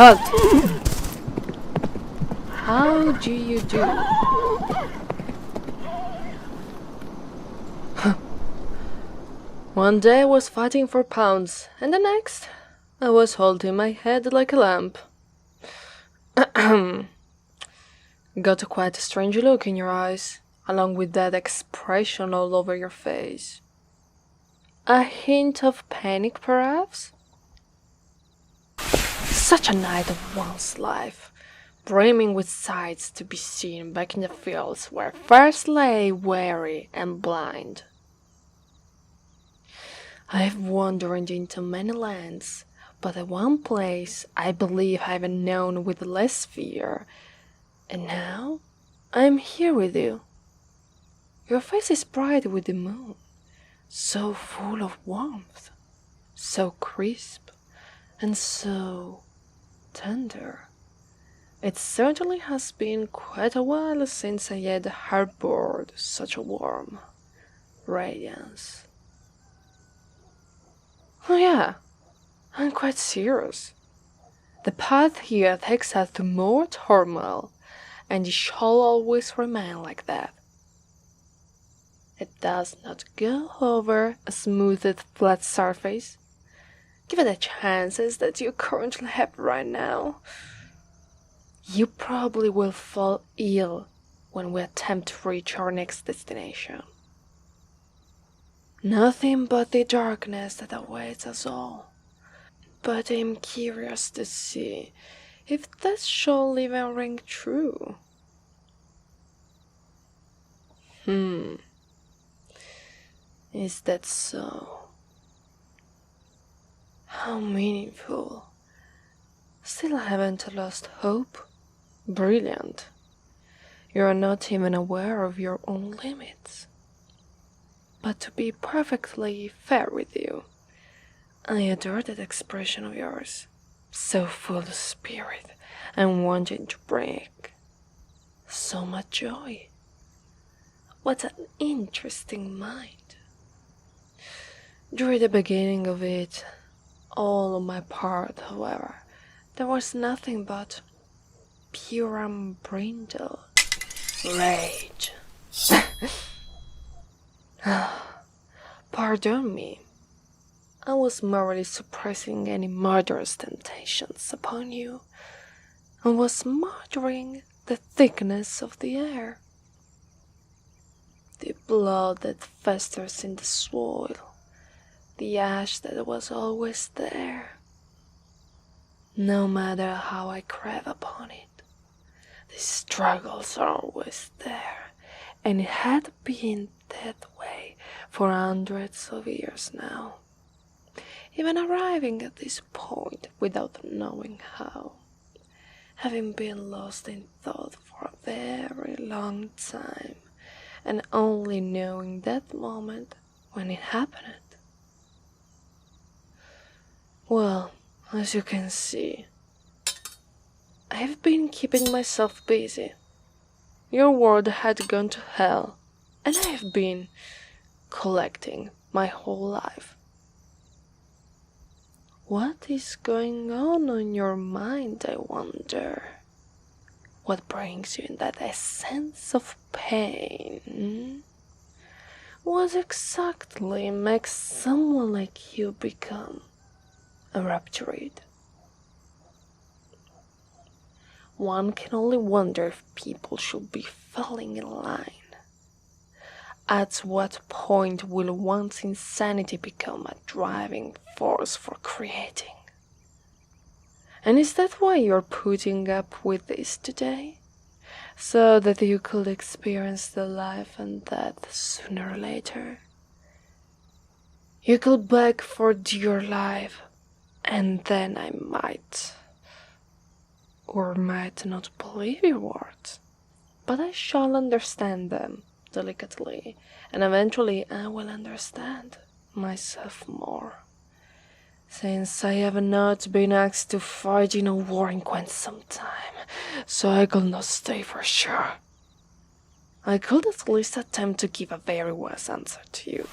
Halt! How do you do? One day I was fighting for pounds, and the next I was holding my head like a lamp. Got quite a strange look in your eyes, along with that expression all over your face. A hint of panic, perhaps? Such a night of one's life, brimming with sights to be seen back in the fields where first lay weary and blind. I have wandered into many lands, but the one place I believe I have known with less fear, and now I am here with you. Your face is bright with the moon, so full of warmth, so crisp, and so tender. It certainly has been quite a while since I had harbored such a warm radiance. Oh yeah, I'm quite serious. The path here takes us to more turmoil, and it shall always remain like that. It does not go over a smoothed flat surface. Given the chances that you currently have right now, you probably will fall ill when we attempt to reach our next destination. Nothing but the darkness that awaits us all. But I'm curious to see if that shall even ring true. Is that so? How meaningful. Still haven't lost hope? Brilliant. You're not even aware of your own limits. But to be perfectly fair with you, I adore that expression of yours. So full of spirit and wanting to bring so much joy. What an interesting mind. During the beginning of it, all on my part, however, there was nothing but pure unbridled rage. Pardon me. I was merely suppressing any murderous temptations upon you, and was murdering the thickness of the air. The blood that festers in the soil, the ash that was always there. No matter how I crave upon it, the struggles are always there, and it had been that way for hundreds of years now, even arriving at this point without knowing how, having been lost in thought for a very long time, and only knowing that moment when it happened. Well, as you can see, I have been keeping myself busy. Your world had gone to hell, and I have been collecting my whole life. What is going on in your mind, I wonder? What brings you in that essence of pain? What exactly makes someone like you become enraptured? One can only wonder if people should be falling in line. At what point will one's insanity become a driving force for creating? And is that why you're putting up with this today? So that you could experience the life and death sooner or later? You could beg for dear life, and then I might or might not believe your words, but I shall understand them delicately, and eventually I will understand myself more, since I have not been asked to fight in a war in quite some time, so I could not stay for sure. I could at least attempt to give a very wise answer to you,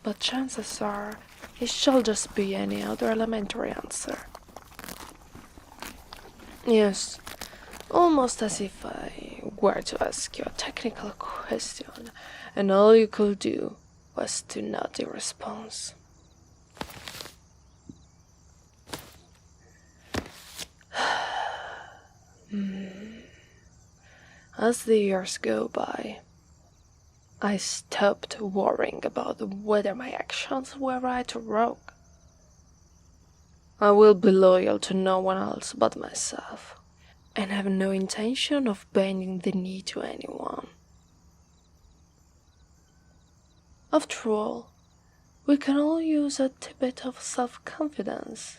but chances are it shall just be any other elementary answer. Yes, almost as if I were to ask you a technical question, and all you could do was to nod the response. As the years go by, I stopped worrying about whether my actions were right or wrong. I will be loyal to no one else but myself, and have no intention of bending the knee to anyone. After all, we can all use a bit of self-confidence,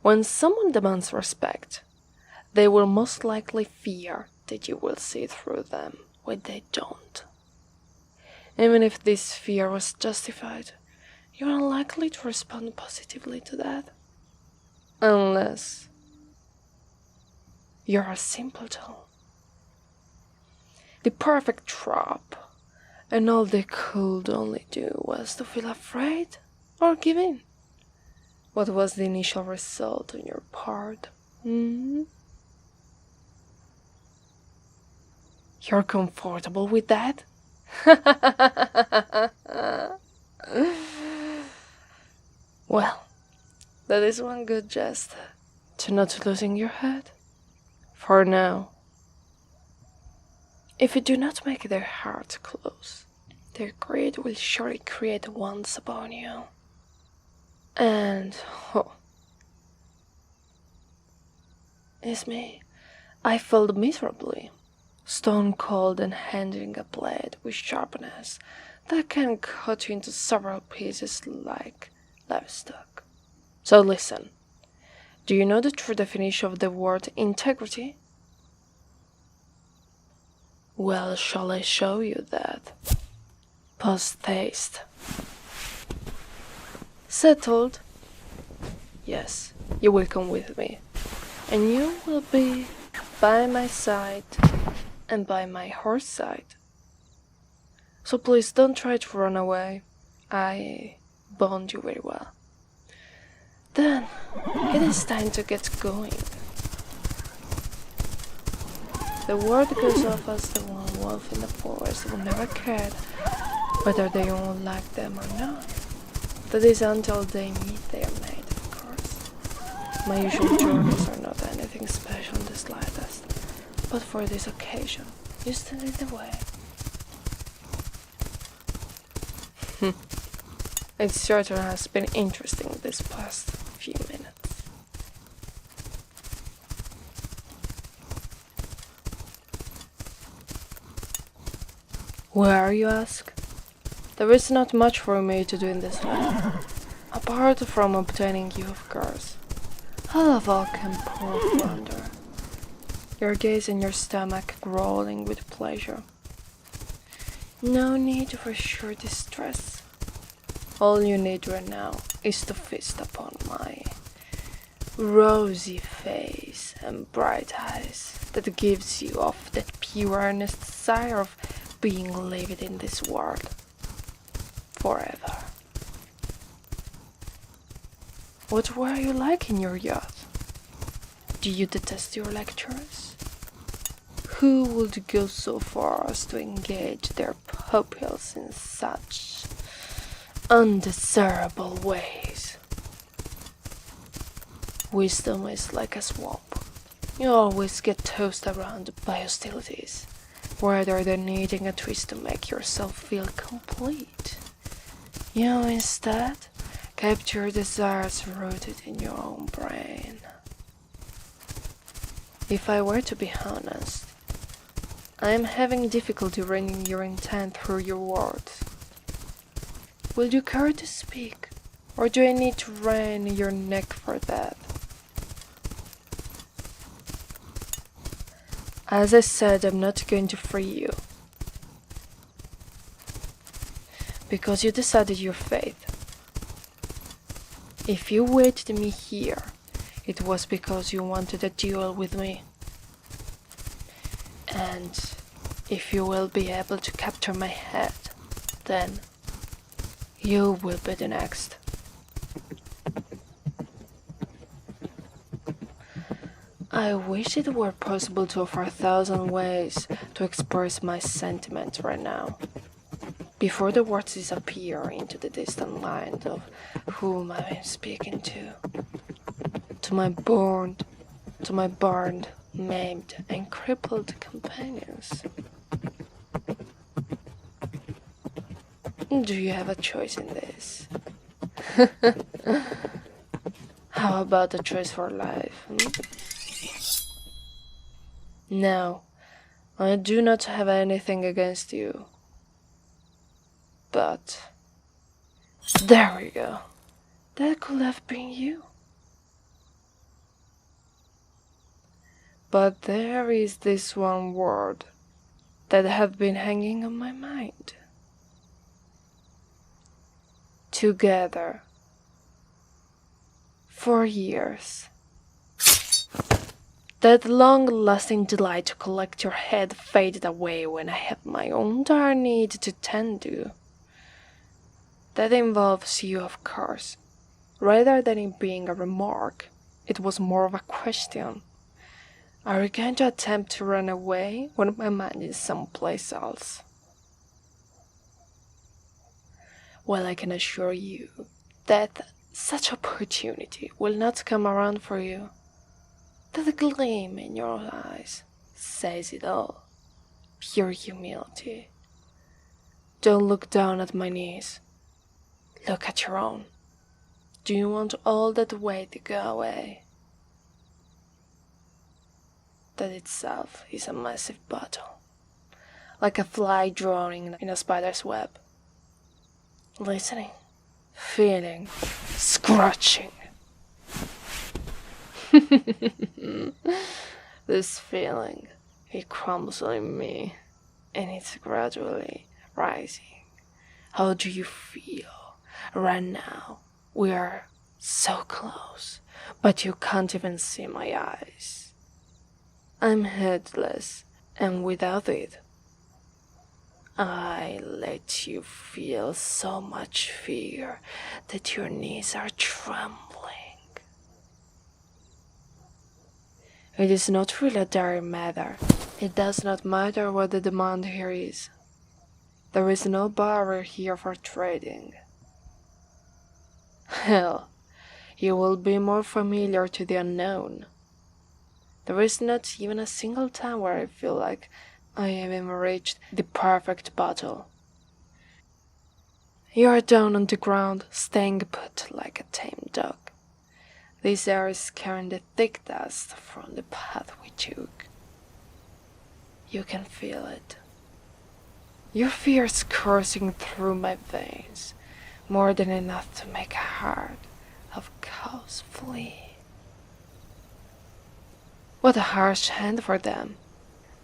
When someone demands respect, they will most likely fear that you will see through them when they don't. Even if this fear was justified, you're unlikely to respond positively to that. Unless you're a simpleton. The perfect trap, and all they could only do was to feel afraid or give in. What was the initial result on your part? You're comfortable with that? Well, that is one good jest to not losing your head. For now. If you do not make their hearts close, their greed will surely create wounds upon you. And, it's me. I failed miserably, stone cold and handling a blade with sharpness that can cut you into several pieces like livestock. So listen, do you know the true definition of the word integrity? Well, shall I show you that? Post-haste. Settled? Yes, you will come with me, and you will be by my side and by my horse's side. So please don't try to run away. I bond you very well. Then, it is time to get going. The word goes off as the one wolf in the forest will never care whether they all like them or not. That is until they meet their mate, of course. My usual journeys are not anything special in the slightest, but for this occasion, you stand in the way. It certainly has been interesting this past few minutes. Where, you ask? There is not much for me to do in this land, apart from obtaining you, of course. I love all can pour plunder. Your gaze and your stomach growling with pleasure. No need for sure distress. All you need right now is to feast upon my rosy face and bright eyes that gives you off that pure earnest desire of being lived in this world forever. What were you like in your youth? Do you detest your lecturers? Who would go so far as to engage their pupils in such undesirable ways? Wisdom is like a swamp. You always get tossed around by hostilities, rather than needing a twist to make yourself feel complete. You instead kept your desires rooted in your own brain. If I were to be honest, I am having difficulty reading your intent through your words. Will you care to speak, or do I need to rein your neck for that? As I said, I'm not going to free you. Because you decided your fate. If you waited me here, it was because you wanted a duel with me. And if you will be able to capture my head, then you will be the next. I wish it were possible to offer 1,000 ways to express my sentiments right now, before the words disappear into the distant mind of whom I am speaking to. To my burned, maimed, and crippled companions. Do you have a choice in this? How about a choice for life? No, I do not have anything against you. But there we go. That could have been you. But there is this one word that have been hanging on my mind. Together. For years. That long-lasting delight to collect your head faded away when I had my own dire need to tend to. That involves you, of course. Rather than it being a remark, it was more of a question. Are you going to attempt to run away when my mind is someplace else? Well, I can assure you that such opportunity will not come around for you. That gleam in your eyes says it all. Pure humility. Don't look down at my knees. Look at your own. Do you want all that weight to go away? That itself is a massive battle, like a fly drowning in a spider's web. Listening, feeling, scratching. This feeling, it crumbles in me, and it's gradually rising. How do you feel right now? We are so close, but you can't even see my eyes. I'm headless, and without it, I let you feel so much fear that your knees are trembling. It is not really a dire matter. It does not matter what the demand here is. There is no barrier here for trading. Hell, you will be more familiar to the unknown. There is not even a single time where I feel like I have even reached the perfect battle. You are down on the ground, staying put like a tame dog. This air is carrying the thick dust from the path we took. You can feel it. Your fear is coursing through my veins, more than enough to make a herd of cows flee. What a harsh hand for them,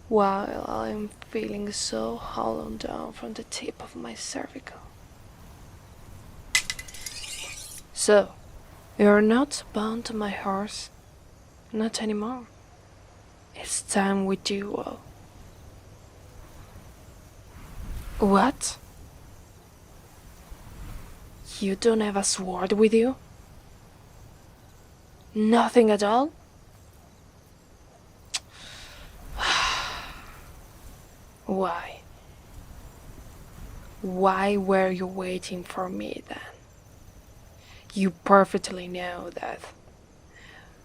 while I am feeling so hollow down from the tip of my cervical. So, you're not bound to my horse? Not anymore. It's time we duel. What? You don't have a sword with you? Nothing at all? Why? Why were you waiting for me then? You perfectly know that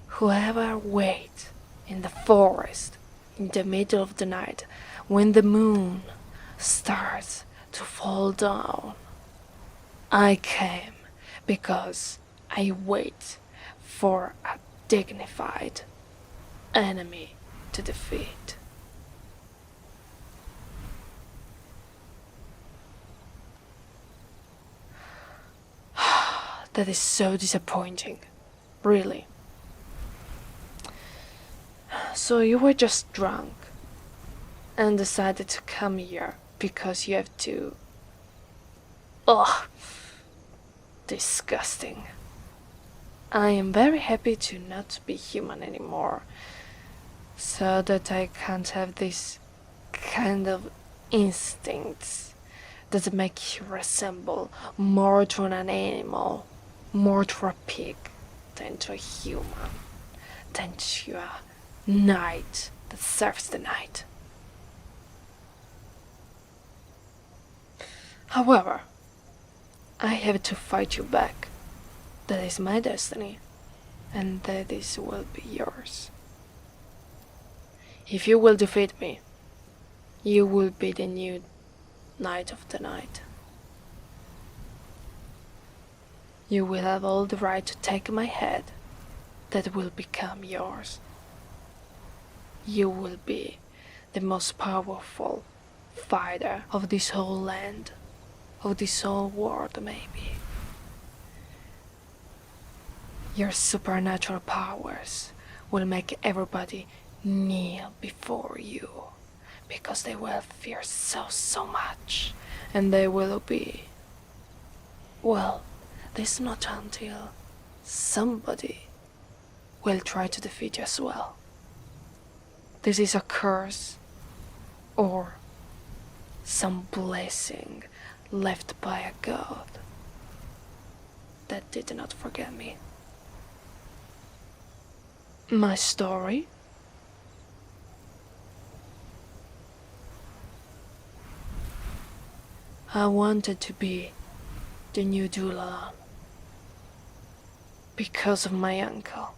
whoever waits in the forest in the middle of the night when the moon starts to fall down, I came because I wait for a dignified enemy to defeat. That is so disappointing, really. So you were just drunk and decided to come here because you have to... Ugh, disgusting. I am very happy to not be human anymore, so that I can't have these kind of instincts that make you resemble more to an animal, more to a pig than to a human, than to a Night that serves the night. However, I have to fight you back. That is my destiny, and that is will be yours. If you will defeat me, you will be the new Knight of the Night. You will have all the right to take my head, that will become yours. You will be the most powerful fighter of this whole land, of this whole world maybe. Your supernatural powers will make everybody kneel before you, because they will fear so much, and they will be, well, this is not until somebody will try to defeat you as well. This is a curse, or some blessing left by a god that did not forget me. My story? I wanted to be the new Dullhalan because of my uncle.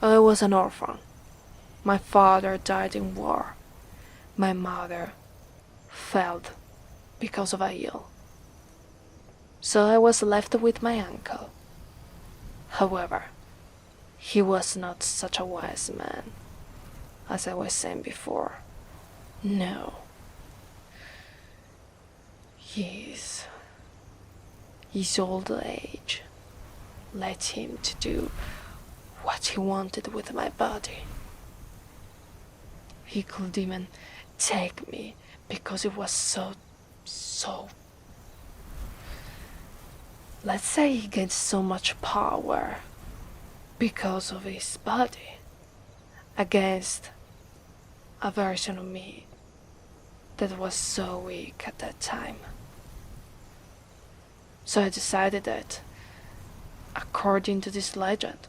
I was an orphan. My father died in war. My mother fell because of a ill. So I was left with my uncle. However, he was not such a wise man, as I was saying before. No. His old age led him to do what he wanted with my body. He could even take me because it was so... Let's say he gained so much power because of his body against a version of me that was so weak at that time. So I decided that, according to this legend,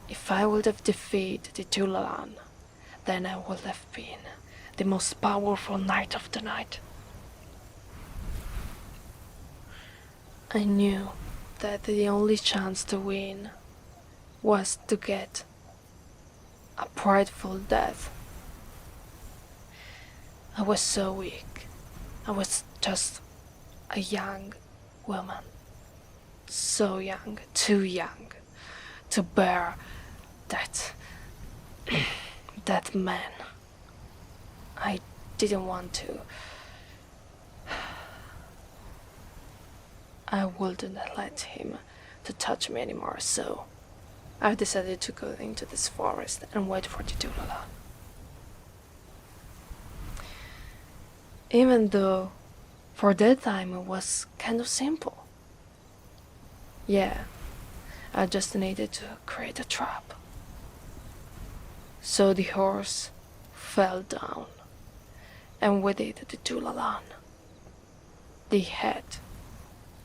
if I would have defeated the Dullhalan, then I would have been the most powerful Knight of the Night. I knew that the only chance to win was to get a prideful death. I was so weak. I was just a young woman. So young, too young, to bear that man. I didn't want to. I wouldn't let him to touch me anymore, so I decided to go into this forest and wait for the Dullhalan. Even though for that time it was kind of simple. Yeah, I just needed to create a trap. So the horse fell down, and with it the Dullhalan. The head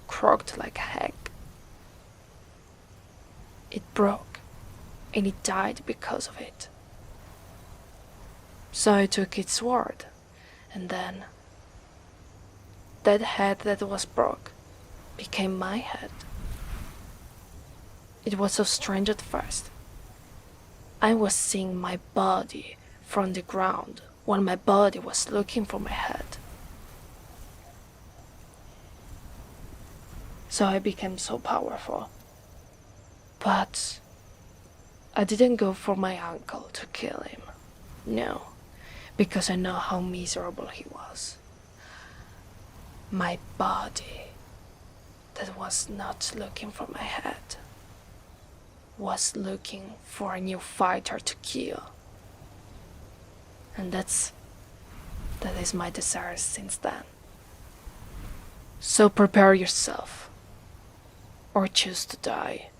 croaked like a egg. It broke, and it died because of it. So I took its sword, and then that head that was broke became my head. It was so strange at first. I was seeing my body from the ground while my body was looking for my head. So I became so powerful. But I didn't go for my uncle to kill him. No, because I know how miserable he was. My body, that was not looking for my head, was looking for a new fighter to kill. And that is my desire since then. So prepare yourself, or choose to die.